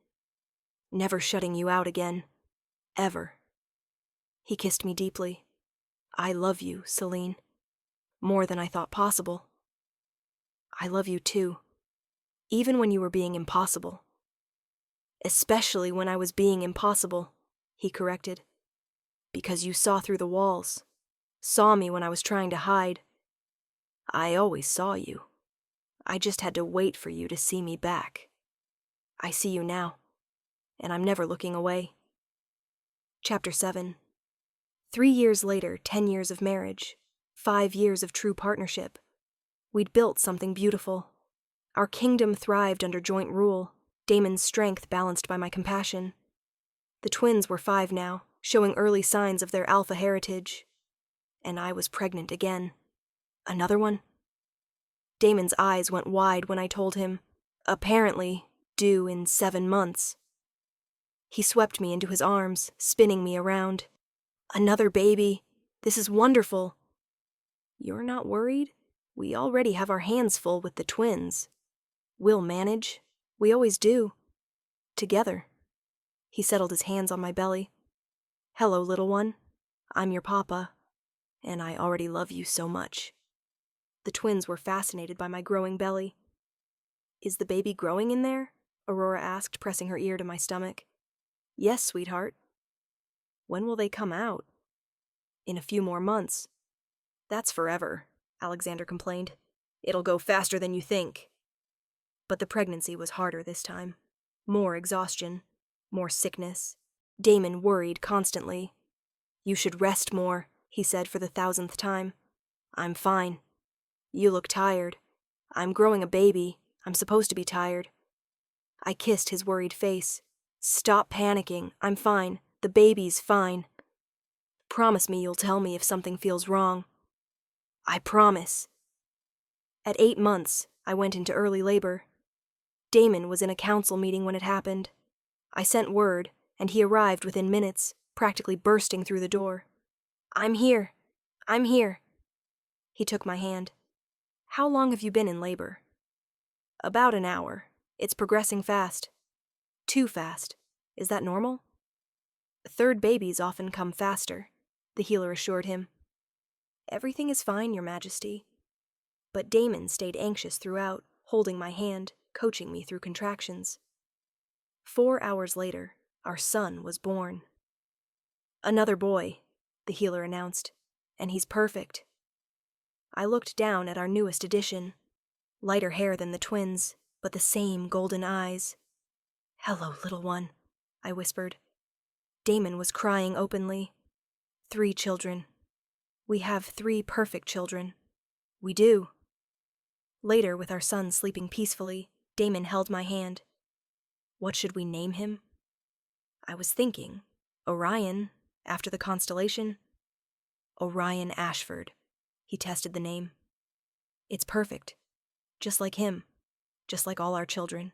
Speaker 1: Never shutting you out again. Ever." He kissed me deeply. "I love you, Selene. More than I thought possible." "I love you too. Even when you were being impossible." "Especially when I was being impossible," he corrected. "Because you saw through the walls. Saw me when I was trying to hide. I always saw you. I just had to wait for you to see me back. I see you now, and I'm never looking away." Chapter 7. 3 years later, 10 years of marriage, 5 years of true partnership. We'd built something beautiful. Our kingdom thrived under joint rule, Damon's strength balanced by my compassion. The twins were 5 now, showing early signs of their alpha heritage. And I was pregnant again. Another one? Damon's eyes went wide when I told him, apparently due in 7 months. He swept me into his arms, spinning me around. "Another baby. This is wonderful." "You're not worried? We already have our hands full with the twins. We'll manage. We always do. Together." He settled his hands on my belly. "Hello, little one. I'm your papa, and I already love you so much." The twins were fascinated by my growing belly. "Is the baby growing in there?" Aurora asked, pressing her ear to my stomach. "Yes, sweetheart." "When will they come out?" "In a few more months." "That's forever," Alexander complained. "It'll go faster than you think." But the pregnancy was harder this time. More exhaustion. More sickness. Damon worried constantly. "You should rest more," he said for the 1,000th time. "I'm fine." "You look tired." "I'm growing a baby. I'm supposed to be tired." I kissed his worried face. "Stop panicking. I'm fine. The baby's fine." "Promise me you'll tell me if something feels wrong." "I promise." At 8 months, I went into early labor. Damon was in a council meeting when it happened. I sent word, and he arrived within minutes, practically bursting through the door. "I'm here. I'm here." He took my hand. "How long have you been in labor?" "About an hour. It's progressing fast." "Too fast. Is that normal?" "Third babies often come faster," the healer assured him. "Everything is fine, Your Majesty." But Damon stayed anxious throughout, holding my hand, coaching me through contractions. 4 hours later, our son was born. "Another boy," the healer announced, "and he's perfect." I looked down at our newest addition. Lighter hair than the twins, but the same golden eyes. "Hello, little one," I whispered. Damon was crying openly. 3 children. We have 3 perfect children. We do. Later, with our son sleeping peacefully, Damon held my hand. What should we name him? I was thinking, Orion, after the constellation. Orion Ashford. He tested the name. It's perfect. Just like him. Just like all our children.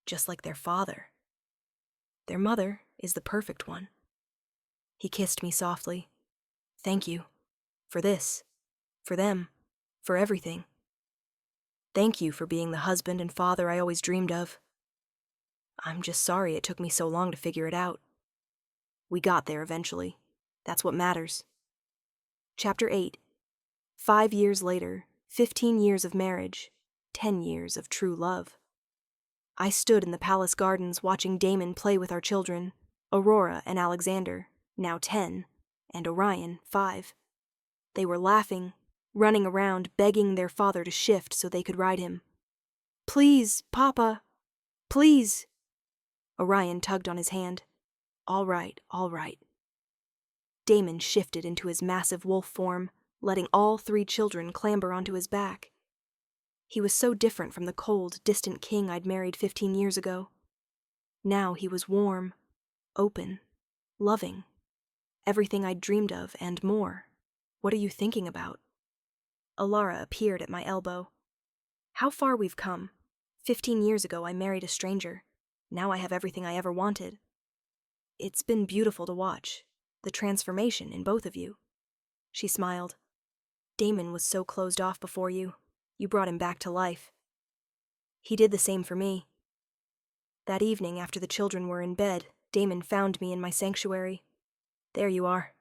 Speaker 1: Just like their father. Their mother is the perfect one. He kissed me softly. "Thank you. For this. For them. For everything. Thank you for being the husband and father I always dreamed of. I'm just sorry it took me so long to figure it out. We got there eventually. That's what matters." Chapter 8. 5 years later, 15 years of marriage, 10 years of true love. I stood in the palace gardens watching Damon play with our children, Aurora and Alexander, now 10, and Orion, 5. They were laughing, running around, begging their father to shift so they could ride him. "Please, Papa, please." Orion tugged on his hand. All right, all right." Damon shifted into his massive wolf form, letting all 3 children clamber onto his back. He was so different from the cold, distant king I'd married 15 years ago. Now he was warm, open, loving, everything I'd dreamed of and more. What are you thinking about? Alara appeared at my elbow. How far we've come. 15 years ago I married a stranger. Now I have everything I ever wanted. It's been beautiful to watch, the transformation in both of you. She smiled. Damon was so closed off before you. You brought him back to life. He did the same for me. That evening, after the children were in bed, Damon found me in my sanctuary. There you are.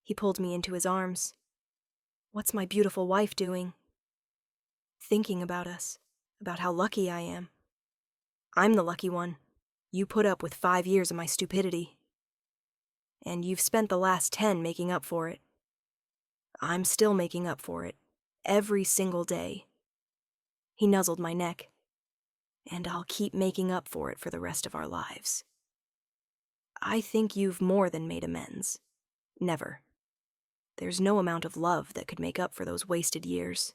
Speaker 1: He pulled me into his arms. What's my beautiful wife doing? Thinking about us, about how lucky I am. I'm the lucky one. You put up with 5 years of my stupidity. And you've spent the last 10 making up for it. I'm still making up for it, every single day. He nuzzled my neck. And I'll keep making up for it for the rest of our lives. I think you've more than made amends. Never. There's no amount of love that could make up for those wasted years.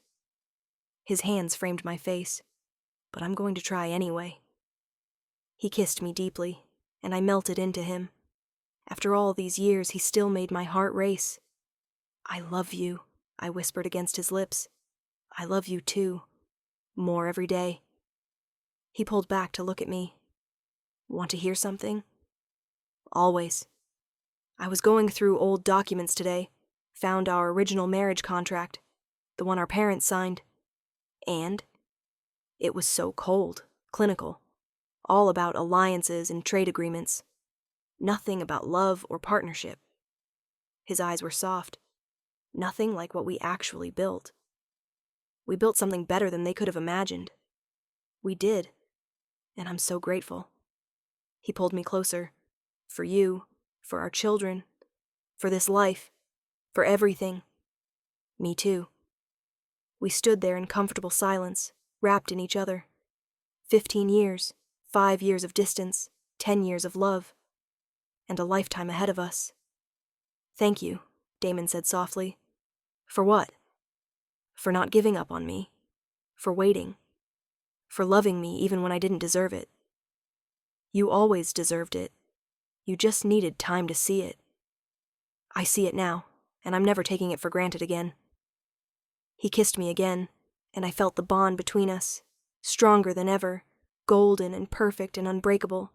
Speaker 1: His hands framed my face, but I'm going to try anyway. He kissed me deeply, and I melted into him. After all these years, he still made my heart race. I love you, I whispered against his lips. I love you too. More every day. He pulled back to look at me. Want to hear something? Always. I was going through old documents today, found our original marriage contract, the one our parents signed. And it was so cold, clinical, all about alliances and trade agreements. Nothing about love or partnership. His eyes were soft. Nothing like what we actually built. We built something better than they could have imagined. We did, and I'm so grateful. He pulled me closer. For you, for our children, for this life, for everything. Me too. We stood there in comfortable silence, wrapped in each other. 15 years, 5 years of distance, 10 years of love, and a lifetime ahead of us. Thank you, Damon said softly. For what? For not giving up on me. For waiting. For loving me even when I didn't deserve it. You always deserved it. You just needed time to see it. I see it now, and I'm never taking it for granted again. He kissed me again, and I felt the bond between us, stronger than ever, golden and perfect and unbreakable.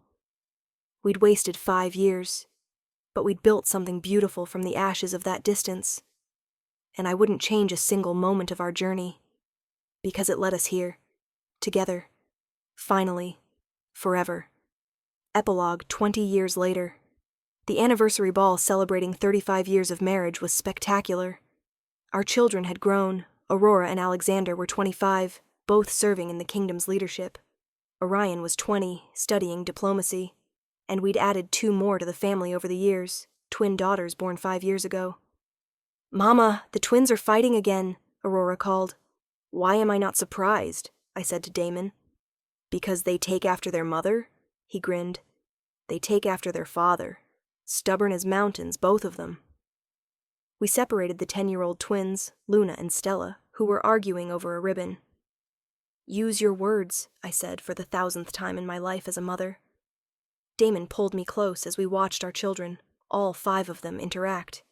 Speaker 1: We'd wasted 5 years, but we'd built something beautiful from the ashes of that distance, and I wouldn't change a single moment of our journey, because it led us here, together, finally, forever. Epilogue 20 years later. The anniversary ball celebrating 35 years of marriage was spectacular. Our children had grown. Aurora and Alexander were 25, both serving in the kingdom's leadership. Orion was 20, studying diplomacy. And we'd added 2 more to the family over the years, twin daughters born 5 years ago. Mama, the twins are fighting again, Aurora called. Why am I not surprised? I said to Damon. Because they take after their mother? He grinned. They take after their father. Stubborn as mountains, both of them. We separated the 10-year-old twins, Luna and Stella, who were arguing over a ribbon. Use your words, I said for the 1000th time in my life as a mother. Damon pulled me close as we watched our children, all 5 of them, interact.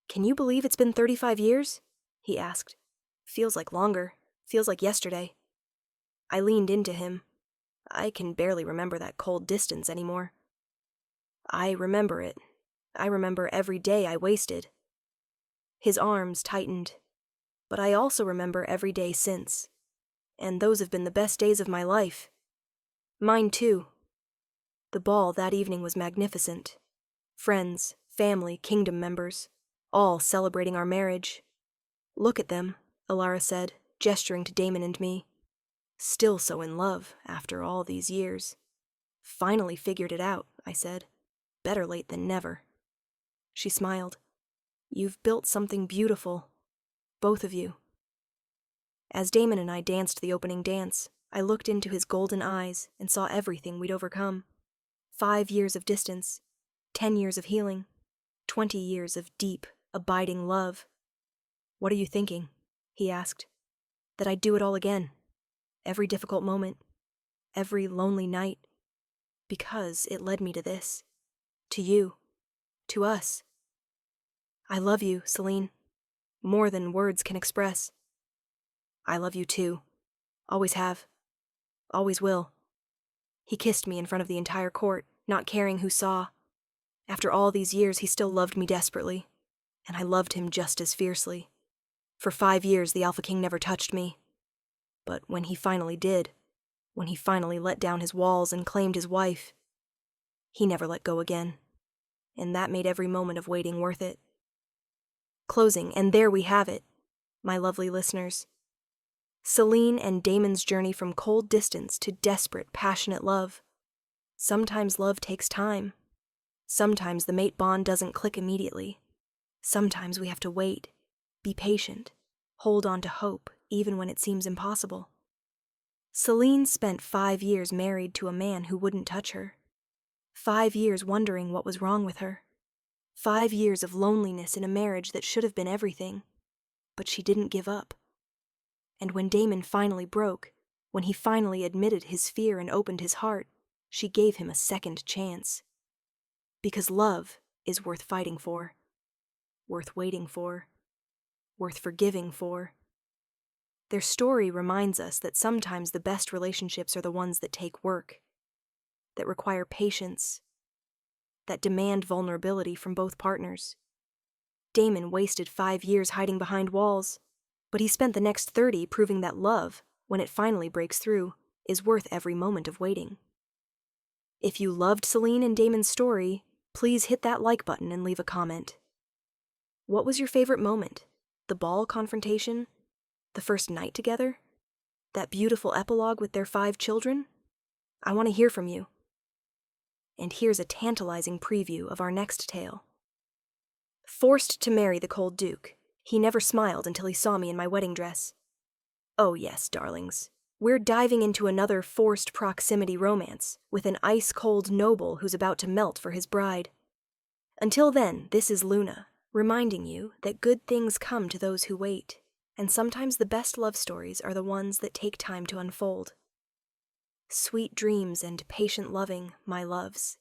Speaker 1: Can you believe it's been 35 years? He asked. Feels like longer. Feels like yesterday. I leaned into him. I can barely remember that cold distance anymore. I remember it. I remember every day I wasted. His arms tightened. But I also remember every day since. And those have been the best days of my life. Mine too. The ball that evening was magnificent. Friends, family, kingdom members, all celebrating our marriage. Look at them, Alara said, gesturing to Damon and me. Still so in love after all these years. Finally figured it out, I said. Better late than never. She smiled. You've built something beautiful. Both of you. As Damon and I danced the opening dance, I looked into his golden eyes and saw everything we'd overcome. 5 years of distance, 10 years of healing, 20 years of deep, abiding love. "What are you thinking?" he asked. "That I'd do it all again. Every difficult moment. Every lonely night. Because it led me to this. To you. To us. I love you, Selene. More than words can express. I love you too. Always have. Always will." He kissed me in front of the entire court, not caring who saw. After all these years, he still loved me desperately, and I loved him just as fiercely. For 5 years, the Alpha King never touched me. But when he finally did, when he finally let down his walls and claimed his wife, he never let go again. And that made every moment of waiting worth it. Closing, and there we have it, my lovely listeners. Selene and Damon's journey from cold distance to desperate, passionate love. Sometimes love takes time. Sometimes the mate bond doesn't click immediately. Sometimes we have to wait, be patient, hold on to hope, even when it seems impossible. Selene spent 5 years married to a man who wouldn't touch her. 5 years wondering what was wrong with her. 5 years of loneliness in a marriage that should have been everything. But she didn't give up. And when Damon finally broke, when he finally admitted his fear and opened his heart, she gave him a second chance. Because love is worth fighting for, worth waiting for, worth forgiving for. Their story reminds us that sometimes the best relationships are the ones that take work, that require patience, that demand vulnerability from both partners. Damon wasted 5 years hiding behind walls, but he spent the next 30 proving that love, when it finally breaks through, is worth every moment of waiting. If you loved Selene and Damon's story, please hit that like button and leave a comment. What was your favorite moment? The ball confrontation? The first night together? That beautiful epilogue with their 5 children? I want to hear from you. And here's a tantalizing preview of our next tale. Forced to marry the cold Duke, he never smiled until he saw me in my wedding dress. Oh yes, darlings. We're diving into another forced proximity romance with an ice-cold noble who's about to melt for his bride. Until then, this is Luna, reminding you that good things come to those who wait, and sometimes the best love stories are the ones that take time to unfold. Sweet dreams and patient loving, my loves.